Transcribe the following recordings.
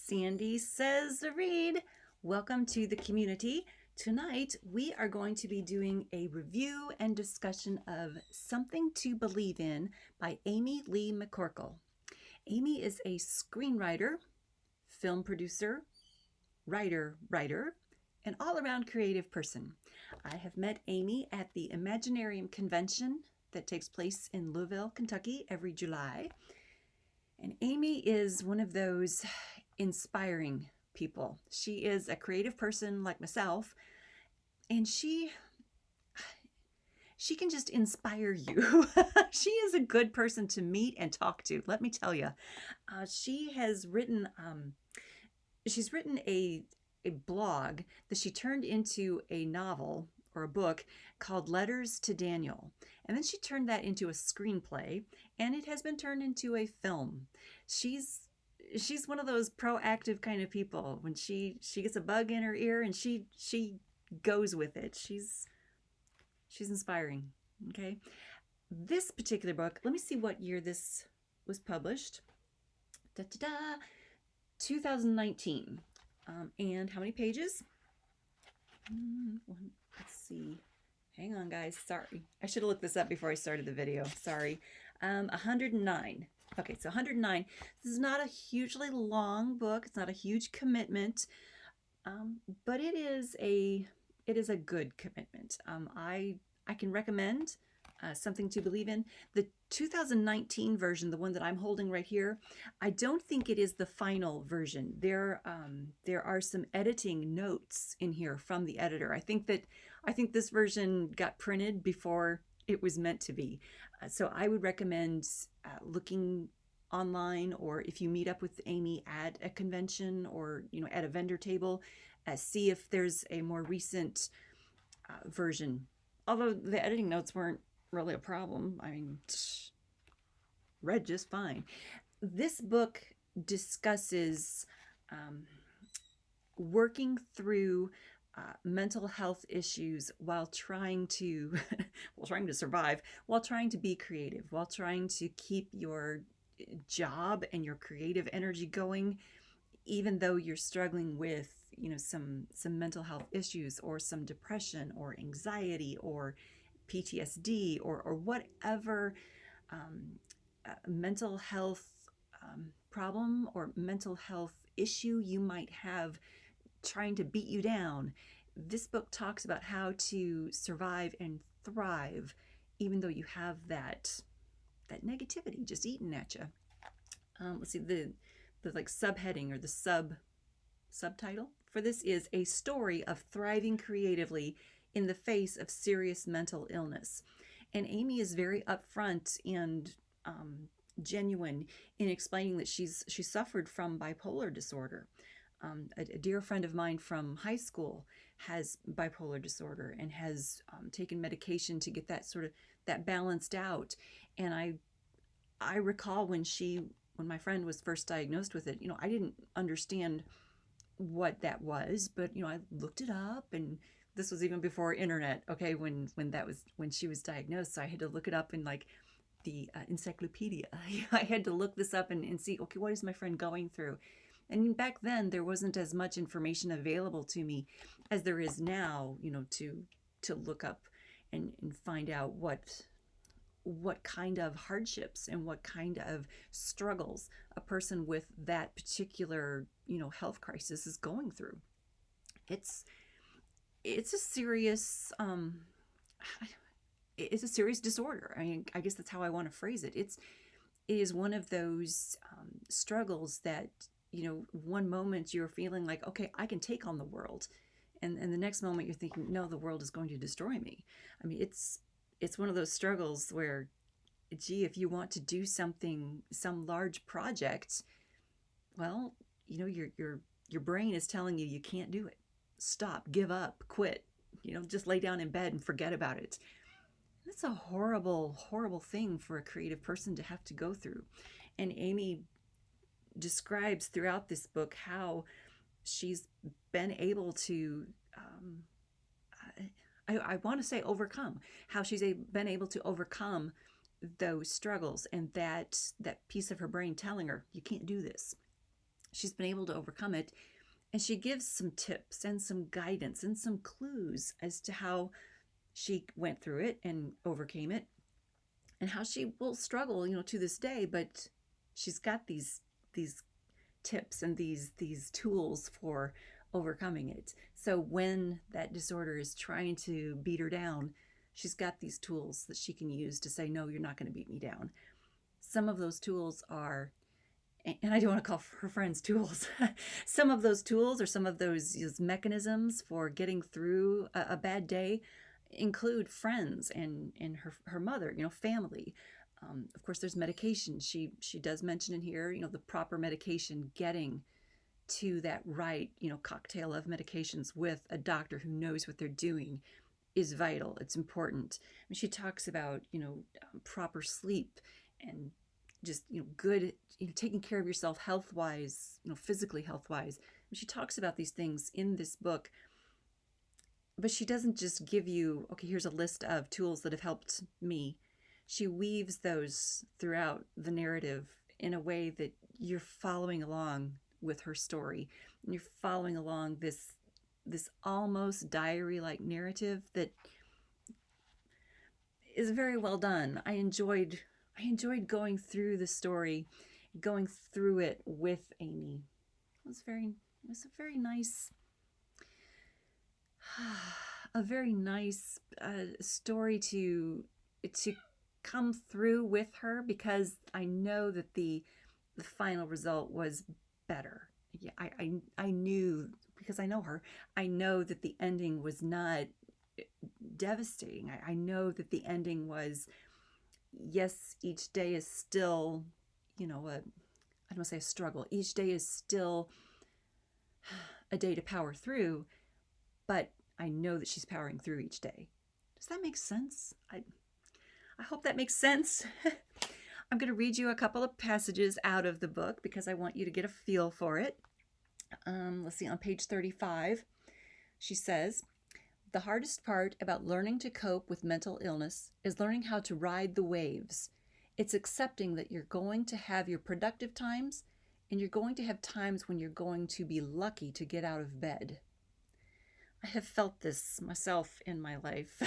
Sandy says read. Welcome to the community. Tonight we are going to be doing a review and discussion of Something to Believe in by Leigh McCorkle. Amy is a screenwriter, film producer, writer, an all-around creative person. I have met Amy at the Imaginarium convention that takes place in Louisville, Kentucky every July. And Amy is one of those inspiring people. She is a creative person like myself, and she can just inspire you. She is a good person to meet and talk to, let me tell you. She has written she's written a blog that she turned into a novel or a book called Letters to Daniel. And then she turned that into a screenplay, and it has been turned into a film. She's one of those proactive kind of people. When she gets a bug in her ear and she goes with it. She's inspiring. Okay. This particular book, let me see what year this was published. 2019. And how many pages? Let's see. Hang on, guys. Sorry. I should have looked this up before I started the video. Sorry. 109. Okay, so 109. This is not a hugely long book. It's not a huge commitment, but it is a good commitment. I can recommend Something to Believe in. The 2019 version, the one that I'm holding right here, I don't think it is the final version. There are some editing notes in here from the editor. I think this version got printed before it was meant to be. So I would recommend looking online, or if you meet up with Amy at a convention or at a vendor table, see if there's a more recent version. Although the editing notes weren't really a problem. I mean, read just fine. This book discusses working through mental health issues while trying to survive, while trying to be creative, while trying to keep your job and your creative energy going, even though you're struggling with some mental health issues, or some depression or anxiety or PTSD, or whatever mental health problem or mental health issue you might have trying to beat you down. This book talks about how to survive and thrive even though you have that negativity just eating at you. Let's see, the like subheading, or the subtitle for this is A Story of Thriving Creatively in the Face of Serious Mental Illness. And Amy is very upfront and genuine in explaining that she suffered from bipolar disorder. A dear friend of mine from high school has bipolar disorder and has taken medication to get that balanced out. And I recall when my friend was first diagnosed with it, I didn't understand what that was, but I looked it up, and this was even before internet. Okay, when she was diagnosed, so I had to look it up in like the encyclopedia. I had to look this up and see, okay, what is my friend going through? And back then there wasn't as much information available to me as there is now, to look up and find out what kind of hardships and what kind of struggles a person with that particular, health crisis is going through. It's a serious disorder. I mean, I guess that's how I want to phrase it. It is one of those struggles that, one moment you're feeling like, okay, I can take on the world. And the next moment you're thinking, no, the world is going to destroy me. I mean, it's one of those struggles where, gee, if you want to do some large project, well, your brain is telling you can't do it. Stop, give up, quit, just lay down in bed and forget about it. That's a horrible, horrible thing for a creative person to have to go through. And Amy describes throughout this book how she's been able to, I want to say overcome, how she's been able to overcome those struggles and that piece of her brain telling her, you can't do this. she's been able to overcome it. And she gives some tips and some guidance and some clues as to how she went through it and overcame it, and how she will struggle, to this day, but she's got these tips and these tools for overcoming it. So when that disorder is trying to beat her down, she's got these tools that she can use to say, no, you're not going to beat me down. Some of those tools are, and I don't want to call her friends tools. Some of those tools or some of those mechanisms for getting through a bad day include friends and her mother, family. Of course, there's medication. She does mention in here, the proper medication, getting to that right, cocktail of medications with a doctor who knows what they're doing is vital. It's important. And she talks about, proper sleep and just, good, taking care of yourself health-wise, physically health-wise. And she talks about these things in this book, but she doesn't just give you, okay, here's a list of tools that have helped me. She weaves those throughout the narrative in a way that you're following along with her story. And you're following along this almost diary-like narrative that is very well done. I enjoyed going through the story, going through it with Amy. It was a very nice story to come through with her, because I know that the final result was better. Yeah, I knew, because I know her, I know that the ending was not devastating. I know that the ending was, yes, each day is still, I don't want to say a struggle. Each day is still a day to power through, but I know that she's powering through each day. Does that make sense? I hope that makes sense. I'm going to read you a couple of passages out of the book because I want you to get a feel for it. Let's see, on page 35, she says, "The hardest part about learning to cope with mental illness is learning how to ride the waves. It's accepting that you're going to have your productive times and you're going to have times when you're going to be lucky to get out of bed." I have felt this myself in my life.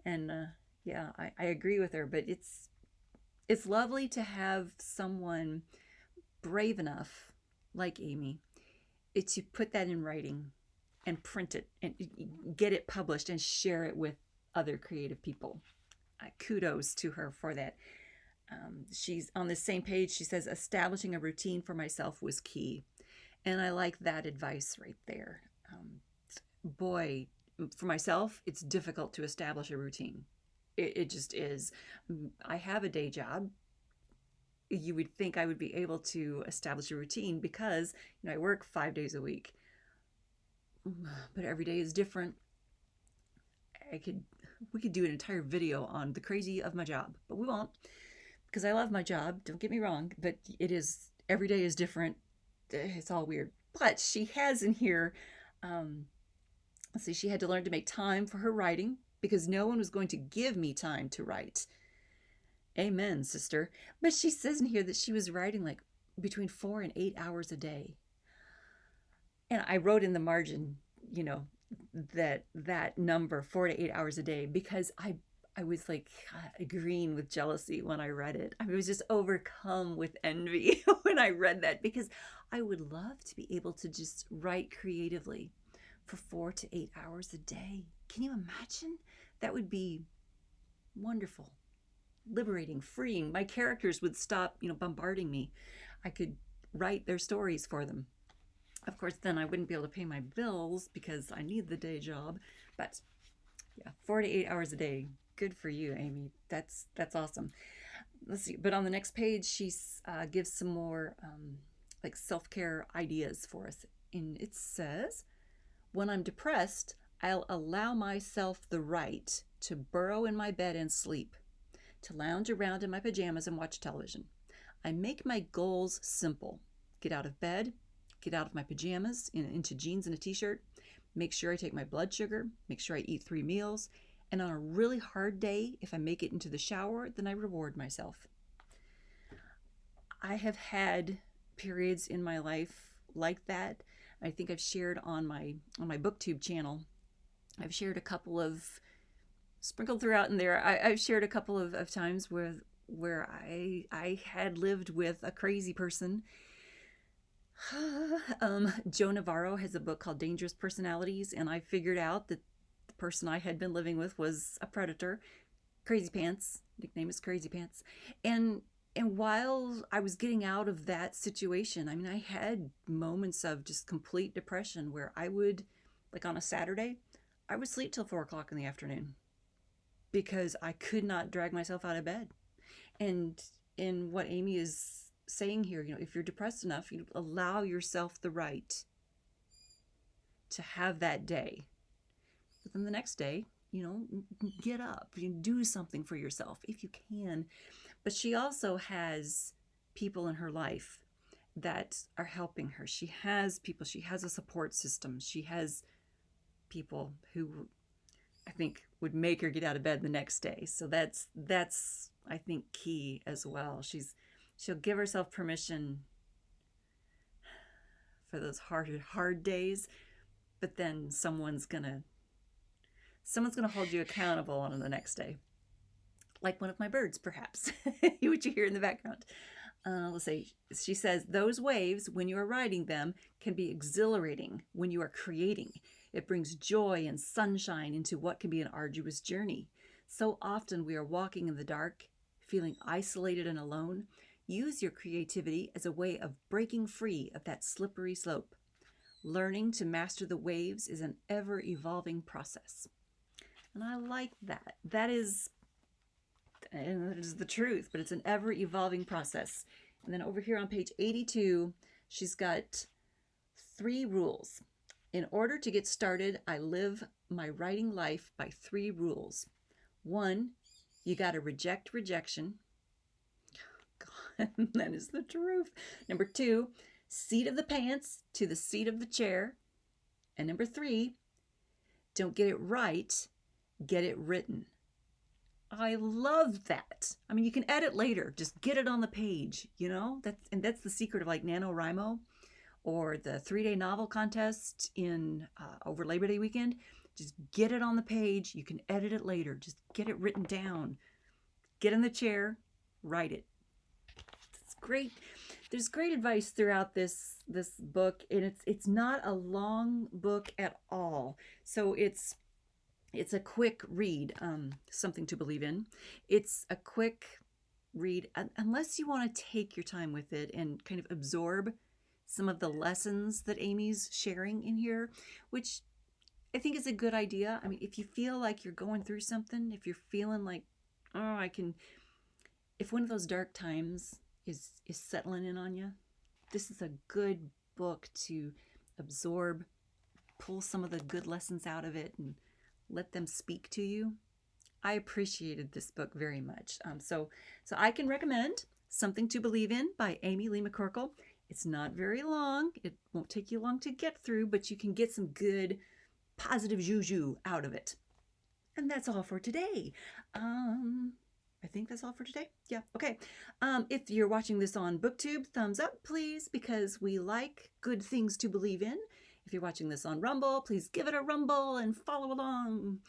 And yeah, I agree with her, but it's lovely to have someone brave enough, like Amy, to put that in writing and print it and get it published and share it with other creative people. Kudos to her for that. She's on the same page. She says, "Establishing a routine for myself was key." And I like that advice right there. Boy, for myself, it's difficult to establish a routine. It just is. I have a day job. You would think I would be able to establish a routine because, I work 5 days a week. But every day is different. We could do an entire video on the crazy of my job, but we won't, because I love my job. Don't get me wrong, but every day is different. It's all weird. But she has in here, let's see, she had to learn to make time for her writing because no one was going to give me time to write. Amen, sister. But she says in here that she was writing like between 4 and 8 hours a day. And I wrote in the margin, that number, 4 to 8 hours a day, because I was like agreeing with jealousy when I read it. I was just overcome with envy when I read that, because I would love to be able to just write creatively for 4 to 8 hours a day. Can you imagine? That would be wonderful, liberating, freeing. My characters would stop, bombarding me. I could write their stories for them. Of course, then I wouldn't be able to pay my bills because I need the day job. But yeah, 4 to 8 hours a day. Good for you, Amy. That's awesome. Let's see. But on the next page, she gives some more like self-care ideas for us. And it says, "When I'm depressed, I'll allow myself the right to burrow in my bed and sleep, to lounge around in my pajamas and watch television. I make my goals simple. Get out of bed, get out of my pajamas into jeans and a t-shirt, make sure I take my blood sugar, make sure I eat 3 meals, and on a really hard day, if I make it into the shower, then I reward myself." I have had periods in my life like that. I think I've shared on my BookTube channel. I've shared a couple of sprinkled throughout in there. I've shared a couple of times where I had lived with a crazy person. Joe Navarro has a book called Dangerous Personalities, and I figured out that the person I had been living with was a predator. Crazy Pants, nickname is Crazy Pants. And while I was getting out of that situation, I mean, I had moments of just complete depression where I would, like on a Saturday, I would sleep till 4 o'clock in the afternoon because I could not drag myself out of bed. And in what Amy is saying here, if you're depressed enough, you allow yourself the right to have that day. But then the next day, get up, do something for yourself if you can. But she also has people in her life that are helping her. She has people, she has a support system. She has people who I think would make her get out of bed the next day. So that's I think key as well. She'll give herself permission for those hard days, but then someone's gonna hold you accountable on the next day. Like one of my birds, perhaps, which you hear in the background. Let's say, she says, those waves, when you are riding them, can be exhilarating when you are creating. It brings joy and sunshine into what can be an arduous journey. So often we are walking in the dark, feeling isolated and alone. Use your creativity as a way of breaking free of that slippery slope. Learning to master the waves is an ever-evolving process. And I like that. That is the truth, but it's an ever-evolving process. And then over here on page 82, she's got 3 rules. In order to get started, I live my writing life by 3 rules. 1, you got to reject rejection. God, that is the truth. Number 2, seat of the pants to the seat of the chair. And number 3, don't get it right, get it written. I love that. I mean, you can edit later. Just get it on the page, That's the secret of like NaNoWriMo or the 3-day novel contest in over Labor Day weekend. Just get it on the page. You can edit it later. Just get it written down. Get in the chair, write it. It's great. There's great advice throughout this book, and it's not a long book at all. So it's a quick read, something to believe in. It's a quick read, unless you want to take your time with it and kind of absorb some of the lessons that Amy's sharing in here, which I think is a good idea. I mean, if you feel like you're going through something, if you're feeling like, if one of those dark times is settling in on you, this is a good book to absorb, pull some of the good lessons out of it, and let them speak to you. I appreciated this book very much. So I can recommend Something to Believe In by Amy Leigh McCorkle. It's not very long. It won't take you long to get through, but you can get some good positive juju out of it. And that's all for today. I think that's all for today. Yeah, okay. If you're watching this on BookTube, thumbs up, please, because we like good things to believe in. If you're watching this on Rumble, please give it a rumble and follow along.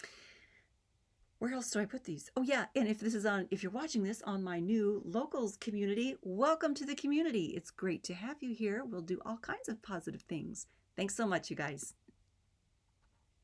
Where else do I put these? Oh yeah, and if you're watching this on my new locals community, welcome to the community. It's great to have you here. We'll do all kinds of positive things. Thanks so much, you guys.